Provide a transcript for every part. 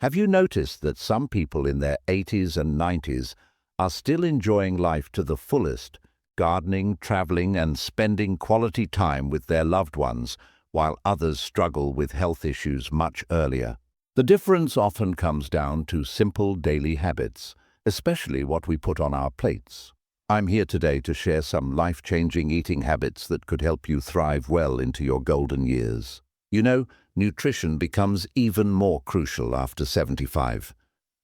Have you noticed that some people in their 80s and 90s are still enjoying life to the fullest, gardening, traveling, and spending quality time with their loved ones, while others struggle with health issues much earlier? The difference often comes down to simple daily habits, especially what we put on our plates. I'm here today to share some life-changing eating habits that could help you thrive well into your golden years. You know, nutrition becomes even more crucial after 75.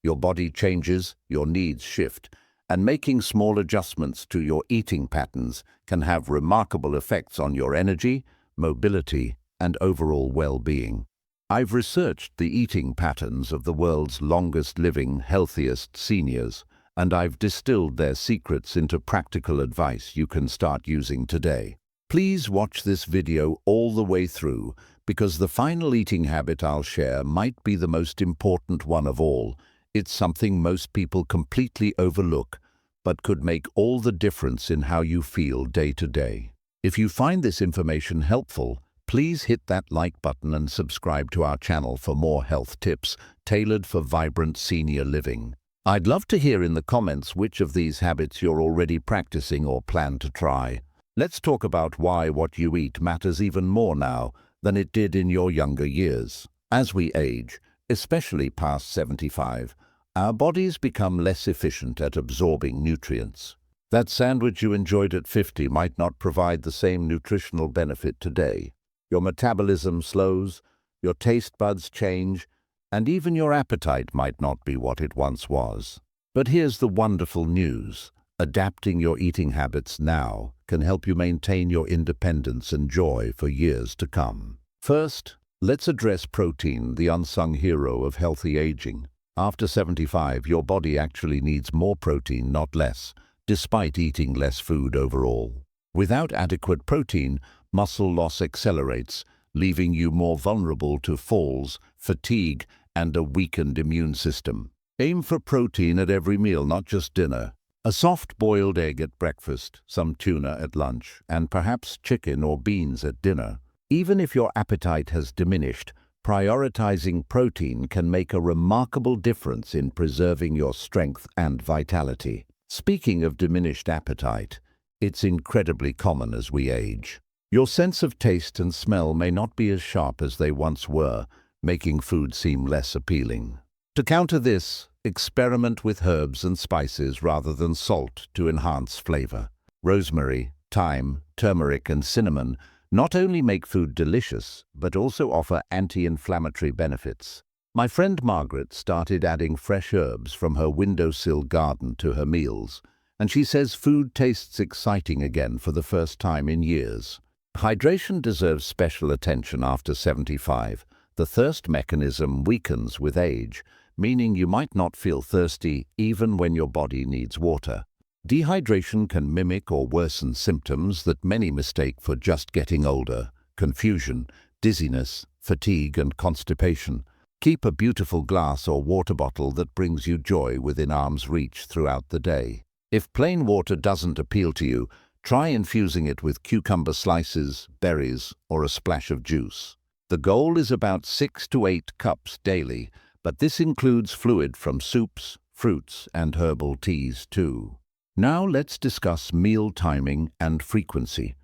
Your body changes, your needs shift, and making small adjustments to your eating patterns can have remarkable effects on your energy, mobility, and overall well-being. I've researched the eating patterns of the world's longest-living, healthiest seniors, and I've distilled their secrets into practical advice you can start using today. Please watch this video all the way through, because the final eating habit I'll share might be the most important one of all. It's something most people completely overlook, but could make all the difference in how you feel day to day. If you find this information helpful, please hit that like button and subscribe to our channel for more health tips tailored for vibrant senior living. I'd love to hear in the comments which of these habits you're already practicing or plan to try. Let's talk about why what you eat matters even more now than it did in your younger years. As we age, especially past 75, our bodies become less efficient at absorbing nutrients. That sandwich you enjoyed at 50 might not provide the same nutritional benefit today. Your metabolism slows, your taste buds change, and even your appetite might not be what it once was. But here's the wonderful news. Adapting your eating habits now can help you maintain your independence and joy for years to come. First, let's address protein, the unsung hero of healthy aging. After 75, your body actually needs more protein, not less, despite eating less food overall. Without adequate protein, muscle loss accelerates, leaving you more vulnerable to falls, fatigue, and a weakened immune system. Aim for protein at every meal, not just dinner. A soft boiled egg at breakfast, some tuna at lunch, and perhaps chicken or beans at dinner. Even if your appetite has diminished, prioritizing protein can make a remarkable difference in preserving your strength and vitality. Speaking of diminished appetite, it's incredibly common as we age. Your sense of taste and smell may not be as sharp as they once were, making food seem less appealing. To counter this, experiment with herbs and spices rather than salt to enhance flavor. Rosemary, thyme, turmeric, and cinnamon not only make food delicious, but also offer anti-inflammatory benefits. My friend Margaret started adding fresh herbs from her windowsill garden to her meals, and she says food tastes exciting again for the first time in years. Hydration deserves special attention after 75. The thirst mechanism weakens with age, meaning you might not feel thirsty even when your body needs water. Dehydration can mimic or worsen symptoms that many mistake for just getting older: confusion, dizziness, fatigue, and constipation. Keep a beautiful glass or water bottle that brings you joy within arm's reach throughout the day. If plain water doesn't appeal to you, try infusing it with cucumber slices, berries, or a splash of juice. The goal is about 6 to 8 cups daily, but this includes fluid from soups, fruits, and herbal teas too. Now let's discuss meal timing and frequency.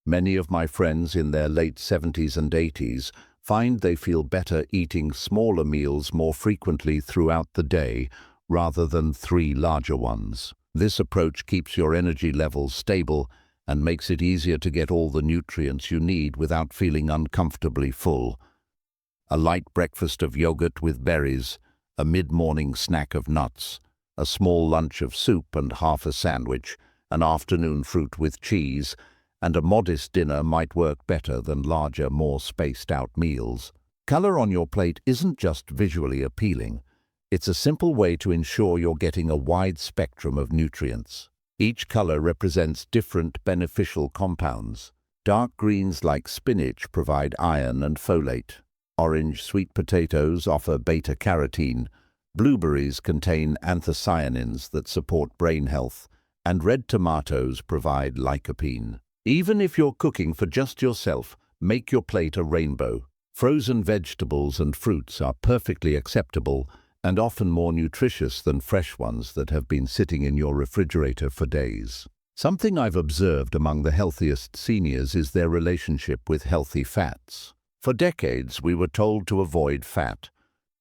Many of my friends in their late 70s and 80s find they feel better eating smaller meals more frequently throughout the day rather than 3 larger ones. This approach keeps your energy levels stable and makes it easier to get all the nutrients you need without feeling uncomfortably full. A light breakfast of yogurt with berries, a mid-morning snack of nuts, a small lunch of soup and half a sandwich, an afternoon fruit with cheese, and a modest dinner might work better than larger, more spaced-out meals. Color on your plate isn't just visually appealing. It's a simple way to ensure you're getting a wide spectrum of nutrients. Each color represents different beneficial compounds. Dark greens like spinach provide iron and folate. Orange sweet potatoes offer beta-carotene. Blueberries contain anthocyanins that support brain health. And red tomatoes provide lycopene. Even if you're cooking for just yourself, make your plate a rainbow. Frozen vegetables and fruits are perfectly acceptable, and often more nutritious than fresh ones that have been sitting in your refrigerator for days. Something I've observed among the healthiest seniors is their relationship with healthy fats. For decades, we were told to avoid fat,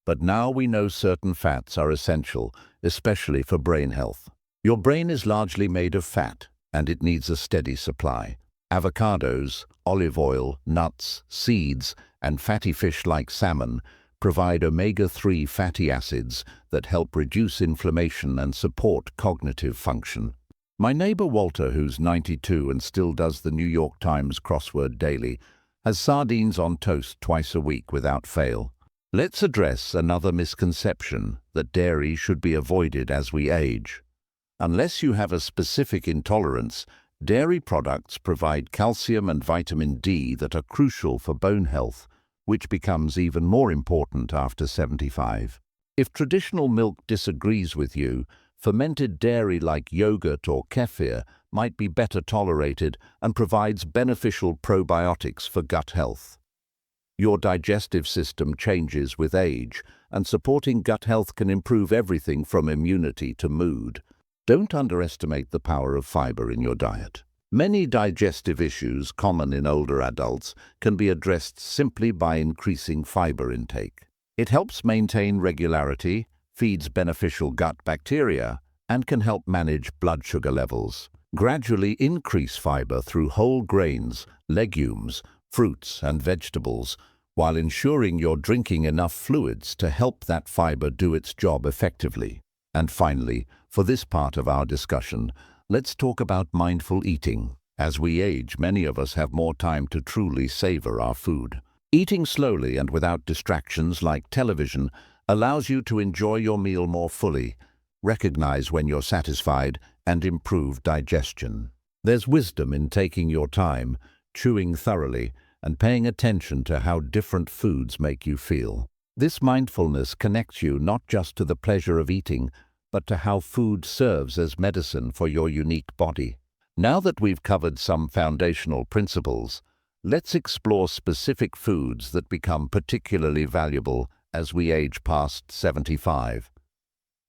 but now we know certain fats are essential, especially for brain health. Your brain is largely made of fat, and it needs a steady supply. Avocados, olive oil, nuts, seeds, and fatty fish like salmon provide omega-3 fatty acids that help reduce inflammation and support cognitive function. My neighbor Walter, who's 92 and still does the New York Times crossword daily, has sardines on toast twice a week without fail. Let's address another misconception that dairy should be avoided as we age. Unless you have a specific intolerance, dairy products provide calcium and vitamin D that are crucial for bone health, which becomes even more important after 75. If traditional milk disagrees with you, fermented dairy like yogurt or kefir might be better tolerated and provides beneficial probiotics for gut health. Your digestive system changes with age, and supporting gut health can improve everything from immunity to mood. Don't underestimate the power of fiber in your diet. Many digestive issues common in older adults can be addressed simply by increasing fiber intake. It helps maintain regularity, feeds beneficial gut bacteria, and can help manage blood sugar levels. Gradually increase fiber through whole grains, legumes, fruits, and vegetables, while ensuring you're drinking enough fluids to help that fiber do its job effectively. And finally, for this part of our discussion, let's talk about mindful eating. As we age, many of us have more time to truly savor our food. Eating slowly and without distractions like television allows you to enjoy your meal more fully, recognize when you're satisfied, and improve digestion. There's wisdom in taking your time, chewing thoroughly, and paying attention to how different foods make you feel. This mindfulness connects you not just to the pleasure of eating, but to how food serves as medicine for your unique body. Now that we've covered some foundational principles, let's explore specific foods that become particularly valuable as we age past 75.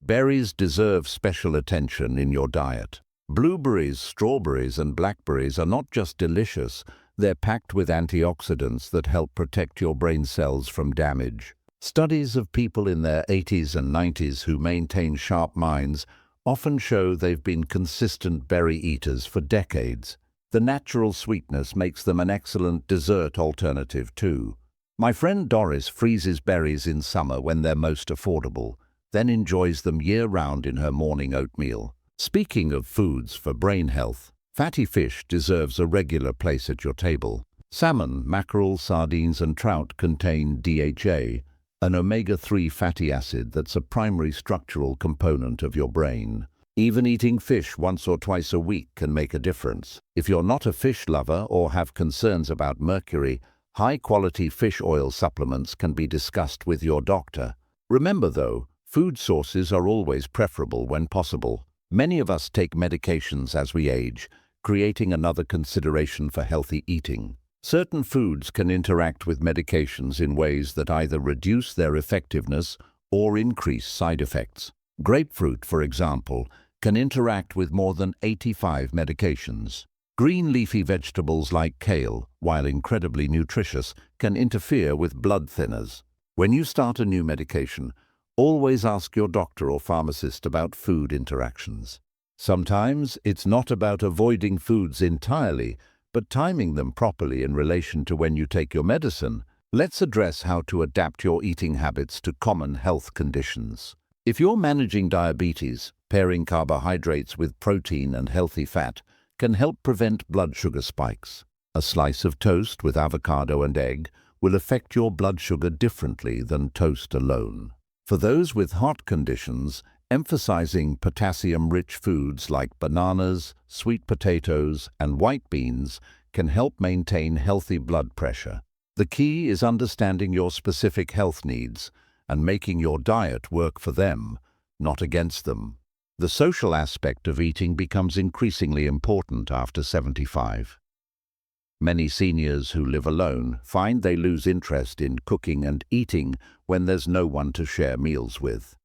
Berries deserve special attention in your diet. Blueberries, strawberries, and blackberries are not just delicious, they're packed with antioxidants that help protect your brain cells from damage. Studies of people in their 80s and 90s who maintain sharp minds often show they've been consistent berry eaters for decades. The natural sweetness makes them an excellent dessert alternative too. My friend Doris freezes berries in summer when they're most affordable, then enjoys them year-round in her morning oatmeal. Speaking of foods for brain health, fatty fish deserves a regular place at your table. Salmon, mackerel, sardines, and trout contain DHA, an omega-3 fatty acid that's a primary structural component of your brain. Even eating fish once or twice a week can make a difference. If you're not a fish lover or have concerns about mercury, high-quality fish oil supplements can be discussed with your doctor. Remember though, food sources are always preferable when possible. Many of us take medications as we age, creating another consideration for healthy eating. Certain foods can interact with medications in ways that either reduce their effectiveness or increase side effects. Grapefruit, for example, can interact with more than 85 medications. Green leafy vegetables like kale, while incredibly nutritious, can interfere with blood thinners. When you start a new medication, always ask your doctor or pharmacist about food interactions. Sometimes it's not about avoiding foods entirely, but timing them properly in relation to when you take your medicine. Let's address how to adapt your eating habits to common health conditions. If you're managing diabetes, pairing carbohydrates with protein and healthy fat can help prevent blood sugar spikes. A slice of toast with avocado and egg will affect your blood sugar differently than toast alone. For those with heart conditions, emphasizing potassium-rich foods like bananas, sweet potatoes, and white beans can help maintain healthy blood pressure. The key is understanding your specific health needs and making your diet work for them, not against them. The social aspect of eating becomes increasingly important after 75. Many seniors who live alone find they lose interest in cooking and eating when there's no one to share meals with.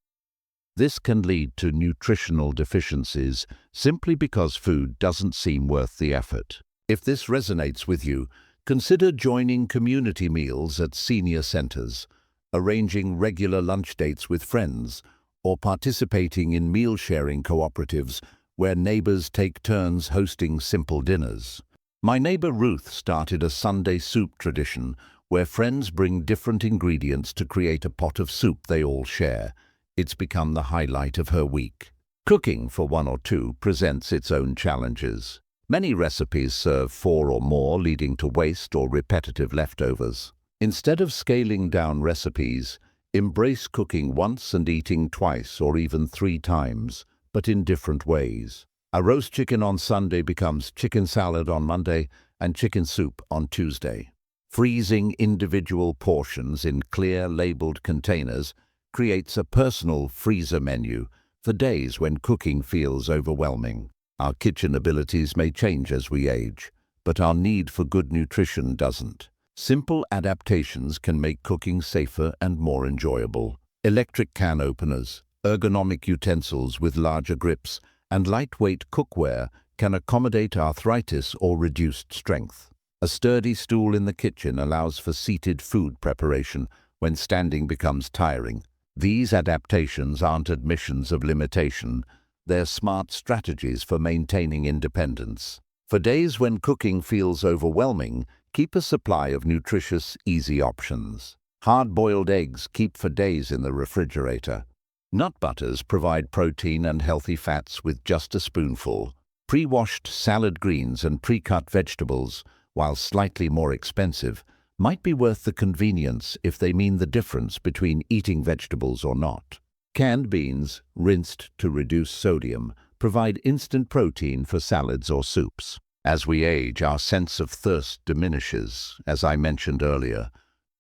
This can lead to nutritional deficiencies simply because food doesn't seem worth the effort. If this resonates with you, consider joining community meals at senior centers, arranging regular lunch dates with friends, or participating in meal-sharing cooperatives where neighbors take turns hosting simple dinners. My neighbor Ruth started a Sunday soup tradition where friends bring different ingredients to create a pot of soup they all share. It's become the highlight of her week. Cooking for one or two presents its own challenges. Many recipes serve four or more, leading to waste or repetitive leftovers. Instead of scaling down recipes, embrace cooking once and eating twice or even 3 times, but in different ways. A roast chicken on Sunday becomes chicken salad on Monday and chicken soup on Tuesday. Freezing individual portions in clear labeled containers creates a personal freezer menu for days when cooking feels overwhelming. Our kitchen abilities may change as we age, but our need for good nutrition doesn't. Simple adaptations can make cooking safer and more enjoyable. Electric can openers, ergonomic utensils with larger grips, and lightweight cookware can accommodate arthritis or reduced strength. A sturdy stool in the kitchen allows for seated food preparation when standing becomes tiring. These adaptations aren't admissions of limitation, they're smart strategies for maintaining independence. For days when cooking feels overwhelming, keep a supply of nutritious, easy options. Hard-boiled eggs keep for days in the refrigerator. Nut butters provide protein and healthy fats with just a spoonful. Pre-washed salad greens and pre-cut vegetables, while slightly more expensive, might be worth the convenience if they mean the difference between eating vegetables or not. Canned beans, rinsed to reduce sodium, provide instant protein for salads or soups. As we age, our sense of thirst diminishes, as I mentioned earlier,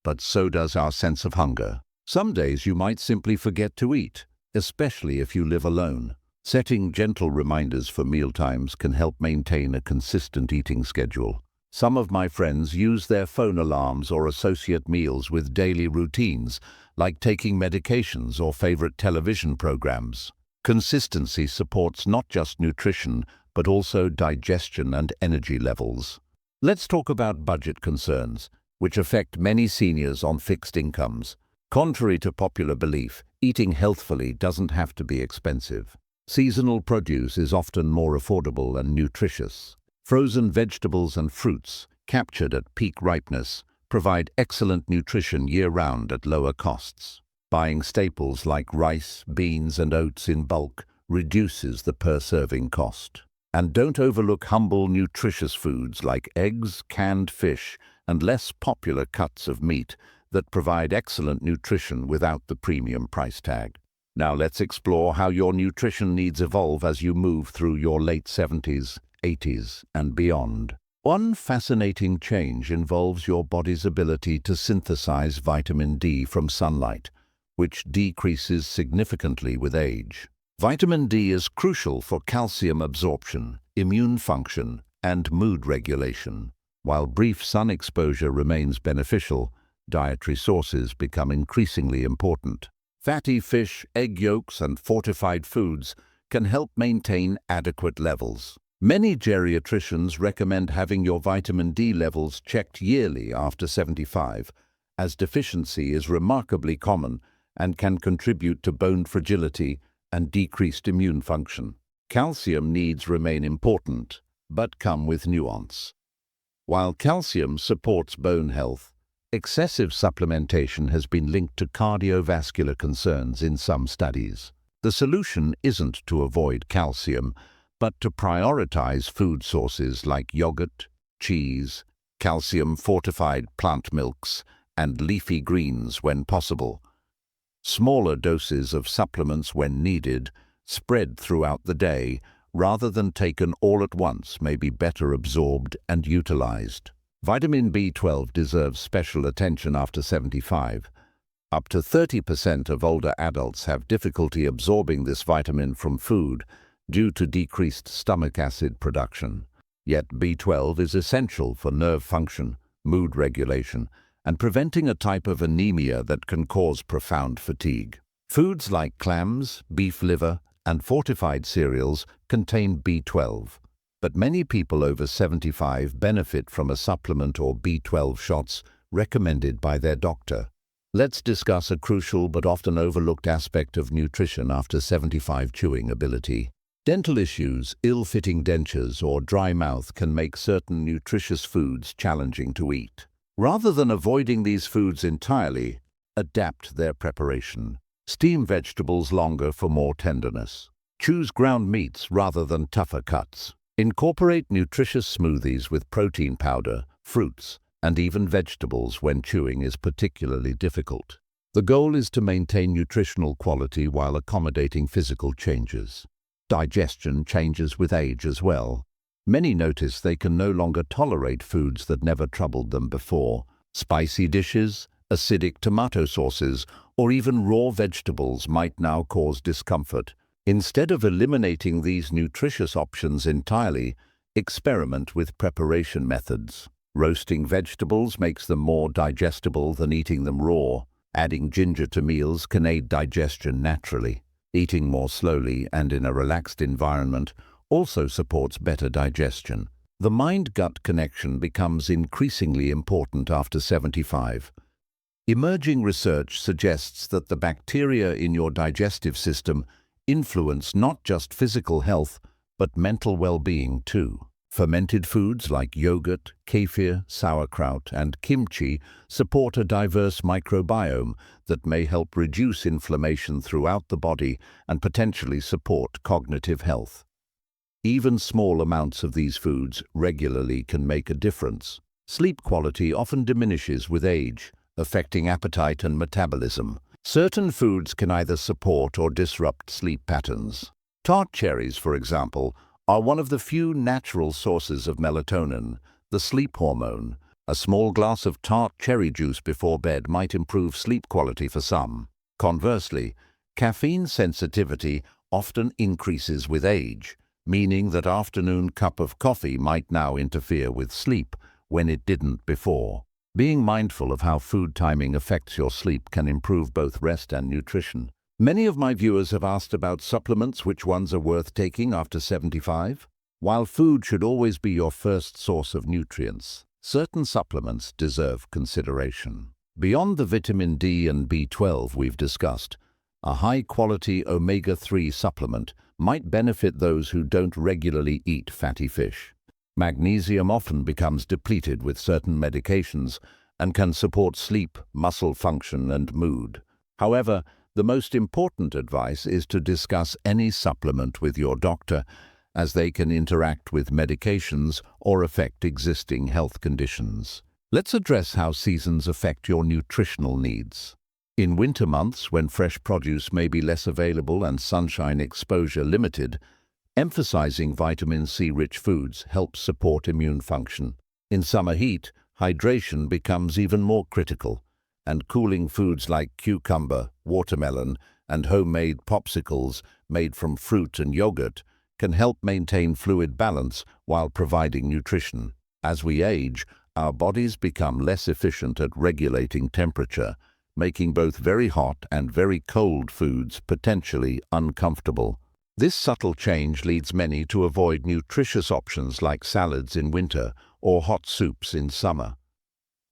but so does our sense of hunger. Some days you might simply forget to eat, especially if you live alone. Setting gentle reminders for mealtimes can help maintain a consistent eating schedule. Some of my friends use their phone alarms or associate meals with daily routines, like taking medications or favorite television programs. Consistency supports not just nutrition, but also digestion and energy levels. Let's talk about budget concerns, which affect many seniors on fixed incomes. Contrary to popular belief, eating healthfully doesn't have to be expensive. Seasonal produce is often more affordable and nutritious. Frozen vegetables and fruits, captured at peak ripeness, provide excellent nutrition year-round at lower costs. Buying staples like rice, beans, and oats in bulk reduces the per-serving cost. And don't overlook humble, nutritious foods like eggs, canned fish, and less popular cuts of meat that provide excellent nutrition without the premium price tag. Now let's explore how your nutrition needs evolve as you move through your late 70s, 80s, and beyond. One fascinating change involves your body's ability to synthesize vitamin D from sunlight, which decreases significantly with age. Vitamin D is crucial for calcium absorption, immune function, and mood regulation. While brief sun exposure remains beneficial, dietary sources become increasingly important. Fatty fish, egg yolks, and fortified foods can help maintain adequate levels. Many geriatricians recommend having your vitamin D levels checked yearly after 75, as deficiency is remarkably common and can contribute to bone fragility and decreased immune function. Calcium needs remain important, but come with nuance. While calcium supports bone health, excessive supplementation has been linked to cardiovascular concerns in some studies. The solution isn't to avoid calcium, but to prioritize food sources like yogurt, cheese, calcium-fortified plant milks, and leafy greens when possible. Smaller doses of supplements when needed, spread throughout the day, rather than taken all at once, may be better absorbed and utilized. Vitamin B12 deserves special attention after 75. Up to 30% of older adults have difficulty absorbing this vitamin from food due to decreased stomach acid production. Yet B12 is essential for nerve function, mood regulation, and preventing a type of anemia that can cause profound fatigue. Foods like clams, beef liver, and fortified cereals contain B12, but many people over 75 benefit from a supplement or B12 shots recommended by their doctor. Let's discuss a crucial but often overlooked aspect of nutrition after 75: chewing ability. Dental issues, ill-fitting dentures, or dry mouth can make certain nutritious foods challenging to eat. Rather than avoiding these foods entirely, adapt their preparation. Steam vegetables longer for more tenderness. Choose ground meats rather than tougher cuts. Incorporate nutritious smoothies with protein powder, fruits, and even vegetables when chewing is particularly difficult. The goal is to maintain nutritional quality while accommodating physical changes. Digestion changes with age as well. Many notice they can no longer tolerate foods that never troubled them before. Spicy dishes, acidic tomato sauces, or even raw vegetables might now cause discomfort. Instead of eliminating these nutritious options entirely, experiment with preparation methods. Roasting vegetables makes them more digestible than eating them raw. Adding ginger to meals can aid digestion naturally. Eating more slowly and in a relaxed environment also supports better digestion. The mind-gut connection becomes increasingly important after 75. Emerging research suggests that the bacteria in your digestive system influence not just physical health, but mental well-being too. Fermented foods like yogurt, kefir, sauerkraut, and kimchi support a diverse microbiome that may help reduce inflammation throughout the body and potentially support cognitive health. Even small amounts of these foods regularly can make a difference. Sleep quality often diminishes with age, affecting appetite and metabolism. Certain foods can either support or disrupt sleep patterns. Tart cherries, for example, are one of the few natural sources of melatonin, the sleep hormone. A small glass of tart cherry juice before bed might improve sleep quality for some. Conversely, caffeine sensitivity often increases with age, meaning that afternoon cup of coffee might now interfere with sleep when it didn't before. Being mindful of how food timing affects your sleep can improve both rest and nutrition. Many of my viewers have asked about supplements, which ones are worth taking after 75. While food should always be your first source of nutrients, certain supplements deserve consideration. Beyond the vitamin D and B12 we've discussed, a high-quality omega-3 supplement might benefit those who don't regularly eat fatty fish. Magnesium often becomes depleted with certain medications and can support sleep, muscle function, and mood. However, the most important advice is to discuss any supplement with your doctor, as they can interact with medications or affect existing health conditions. Let's address how seasons affect your nutritional needs. In winter months, when fresh produce may be less available and sunshine exposure limited, emphasizing vitamin C-rich foods helps support immune function. In summer heat, hydration becomes even more critical, and cooling foods like cucumber, watermelon, and homemade popsicles made from fruit and yogurt can help maintain fluid balance while providing nutrition. As we age, our bodies become less efficient at regulating temperature, making both very hot and very cold foods potentially uncomfortable. This subtle change leads many to avoid nutritious options like salads in winter or hot soups in summer.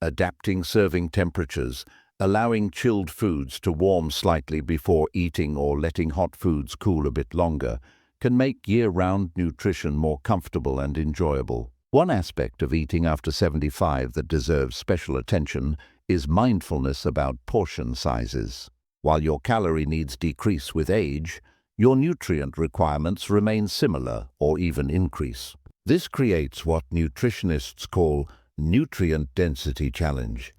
Adapting serving temperatures, allowing chilled foods to warm slightly before eating or letting hot foods cool a bit longer, can make year-round nutrition more comfortable and enjoyable. One aspect of eating after 75 that deserves special attention is mindfulness about portion sizes. While your calorie needs decrease with age, your nutrient requirements remain similar or even increase. This creates what nutritionists call nutrient density challenge,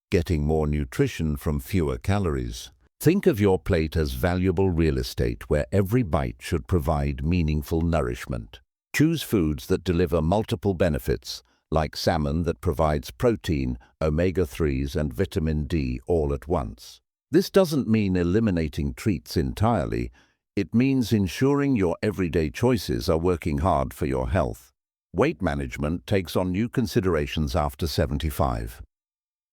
getting more nutrition from fewer calories. Think of your plate as valuable real estate where every bite should provide meaningful nourishment. Choose foods that deliver multiple benefits, like salmon that provides protein, omega-3s, and vitamin D all at once. This doesn't mean eliminating treats entirely. It means ensuring your everyday choices are working hard for your health. Weight management takes on new considerations after 75.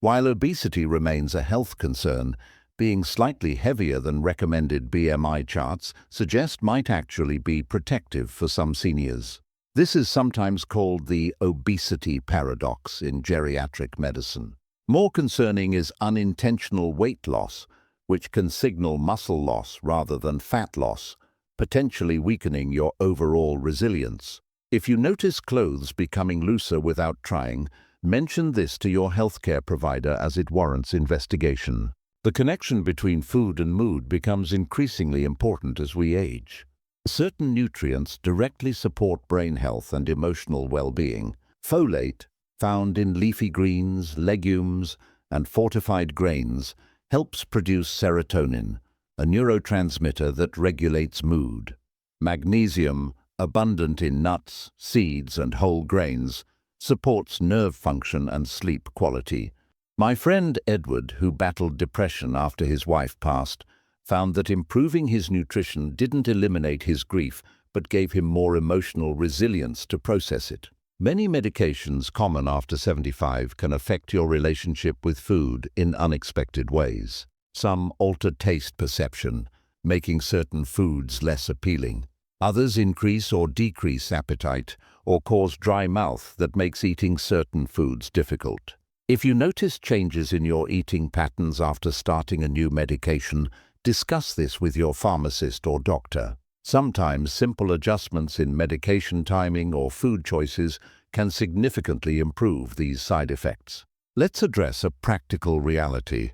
While obesity remains a health concern, being slightly heavier than recommended BMI charts suggest might actually be protective for some seniors. This is sometimes called the obesity paradox in geriatric medicine. More concerning is unintentional weight loss, which can signal muscle loss rather than fat loss, potentially weakening your overall resilience. If you notice clothes becoming looser without trying, mention this to your healthcare provider as it warrants investigation. The connection between food and mood becomes increasingly important as we age. Certain nutrients directly support brain health and emotional well-being. Folate, found in leafy greens, legumes, and fortified grains, helps produce serotonin, a neurotransmitter that regulates mood. Magnesium, abundant in nuts, seeds, and whole grains, supports nerve function and sleep quality. My friend Edward, who battled depression after his wife passed, found that improving his nutrition didn't eliminate his grief, but gave him more emotional resilience to process it. Many medications common after 75 can affect your relationship with food in unexpected ways. Some alter taste perception, making certain foods less appealing. Others increase or decrease appetite or cause dry mouth that makes eating certain foods difficult. If you notice changes in your eating patterns after starting a new medication, discuss this with your pharmacist or doctor. Sometimes simple adjustments in medication timing or food choices can significantly improve these side effects. Let's address a practical reality.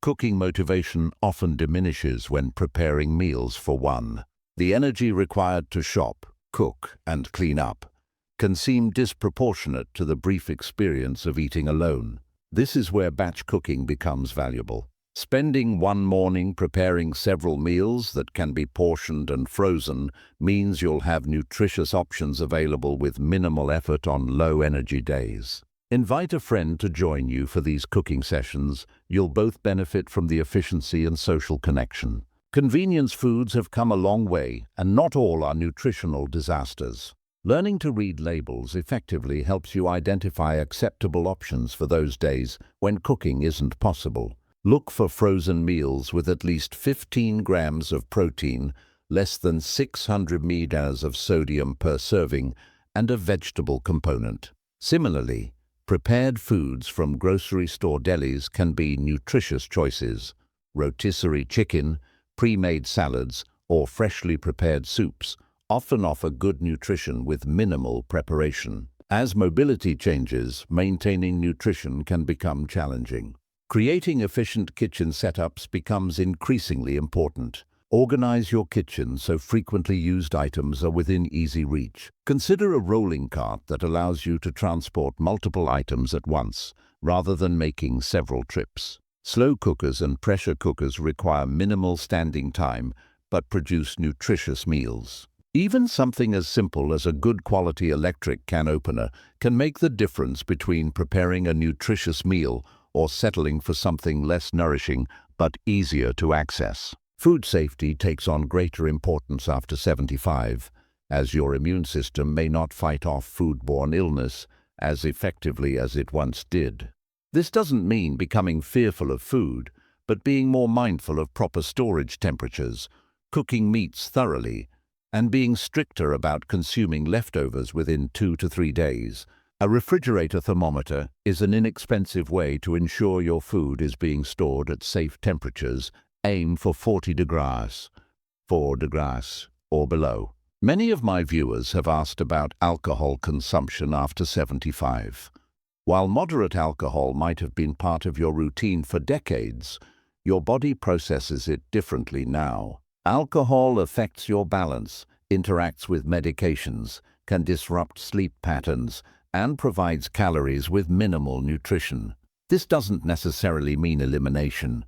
Cooking motivation often diminishes when preparing meals for one. The energy required to shop, cook, and clean up can seem disproportionate to the brief experience of eating alone. This is where batch cooking becomes valuable. Spending one morning preparing several meals that can be portioned and frozen means you'll have nutritious options available with minimal effort on low-energy days. Invite a friend to join you for these cooking sessions. You'll both benefit from the efficiency and social connection. Convenience foods have come a long way, and not all are nutritional disasters. Learning to read labels effectively helps you identify acceptable options for those days when cooking isn't possible. Look for frozen meals with at least 15 grams of protein, less than 600 mg of sodium per serving, and a vegetable component. Similarly, prepared foods from grocery store delis can be nutritious choices. Rotisserie chicken, pre-made salads, or freshly prepared soups often offer good nutrition with minimal preparation. As mobility changes, maintaining nutrition can become challenging. Creating efficient kitchen setups becomes increasingly important. Organize your kitchen so frequently used items are within easy reach. Consider a rolling cart that allows you to transport multiple items at once, rather than making several trips. Slow cookers and pressure cookers require minimal standing time, but produce nutritious meals. Even something as simple as a good quality electric can opener can make the difference between preparing a nutritious meal or settling for something less nourishing but easier to access. Food safety takes on greater importance after 75, as your immune system may not fight off foodborne illness as effectively as it once did. This doesn't mean becoming fearful of food, but being more mindful of proper storage temperatures, cooking meats thoroughly, and being stricter about consuming leftovers within 2 to 3 days. A refrigerator thermometer is an inexpensive way to ensure your food is being stored at safe temperatures. Aim for 40 degrees, 4 degrees, or below. Many of my viewers have asked about alcohol consumption after 75. While moderate alcohol might have been part of your routine for decades, your body processes it differently now. Alcohol affects your balance, interacts with medications, can disrupt sleep patterns, and provides calories with minimal nutrition. This doesn't necessarily mean elimination.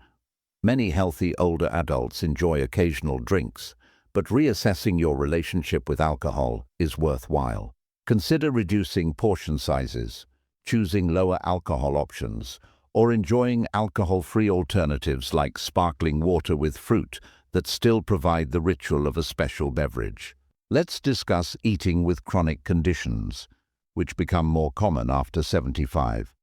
Many healthy older adults enjoy occasional drinks, but reassessing your relationship with alcohol is worthwhile. Consider reducing portion sizes, choosing lower alcohol options, or enjoying alcohol-free alternatives like sparkling water with fruit that still provide the ritual of a special beverage. Let's discuss eating with chronic conditions, which become more common after 75.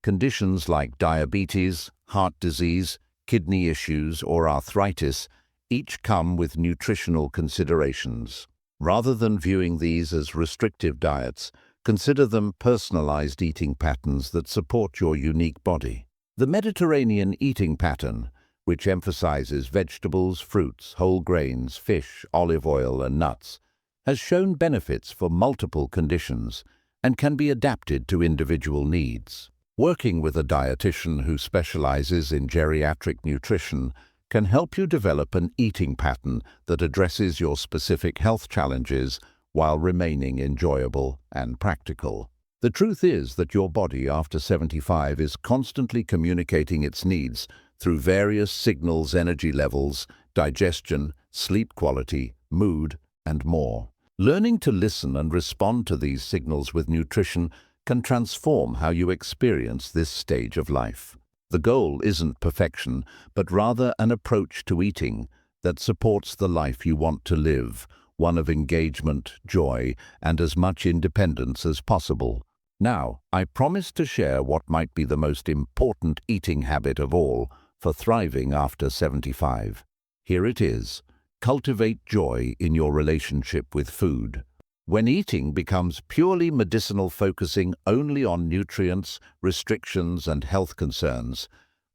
Conditions like diabetes, heart disease, kidney issues, or arthritis, each come with nutritional considerations. Rather than viewing these as restrictive diets, consider them personalized eating patterns that support your unique body. The Mediterranean eating pattern, which emphasizes vegetables, fruits, whole grains, fish, olive oil, and nuts, has shown benefits for multiple conditions and can be adapted to individual needs. Working with a dietitian who specializes in geriatric nutrition can help you develop an eating pattern that addresses your specific health challenges while remaining enjoyable and practical. The truth is that your body after 75 is constantly communicating its needs through various signals, energy levels, digestion, sleep quality, mood, and more. Learning to listen and respond to these signals with nutrition can transform how you experience this stage of life. The goal isn't perfection, but rather an approach to eating that supports the life you want to live, one of engagement, joy, and as much independence as possible. Now, I promise to share what might be the most important eating habit of all for thriving after 75. Here it is. Cultivate joy in your relationship with food. When eating becomes purely medicinal, focusing only on nutrients, restrictions, and health concerns,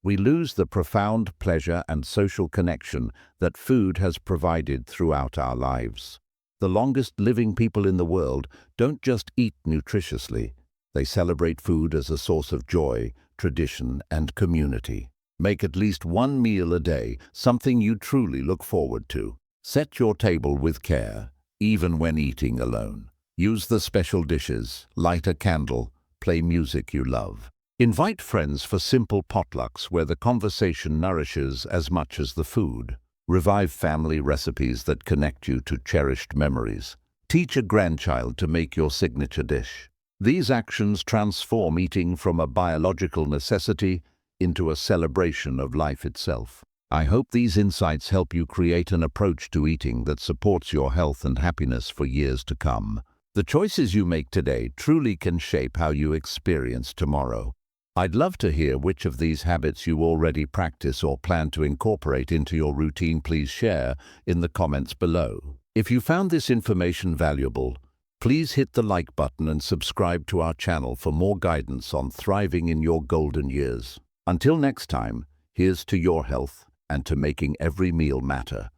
we lose the profound pleasure and social connection that food has provided throughout our lives. The longest living people in the world don't just eat nutritiously. They celebrate food as a source of joy, tradition, and community. Make at least one meal a day something you truly look forward to. Set your table with care, even when eating alone. Use the special dishes, light a candle, play music you love. Invite friends for simple potlucks where the conversation nourishes as much as the food. Revive family recipes that connect you to cherished memories. Teach a grandchild to make your signature dish. These actions transform eating from a biological necessity into a celebration of life itself. I hope these insights help you create an approach to eating that supports your health and happiness for years to come. The choices you make today truly can shape how you experience tomorrow. I'd love to hear which of these habits you already practice or plan to incorporate into your routine. Please share in the comments below. If you found this information valuable, please hit the like button and subscribe to our channel for more guidance on thriving in your golden years. Until next time, here's to your health and to making every meal matter.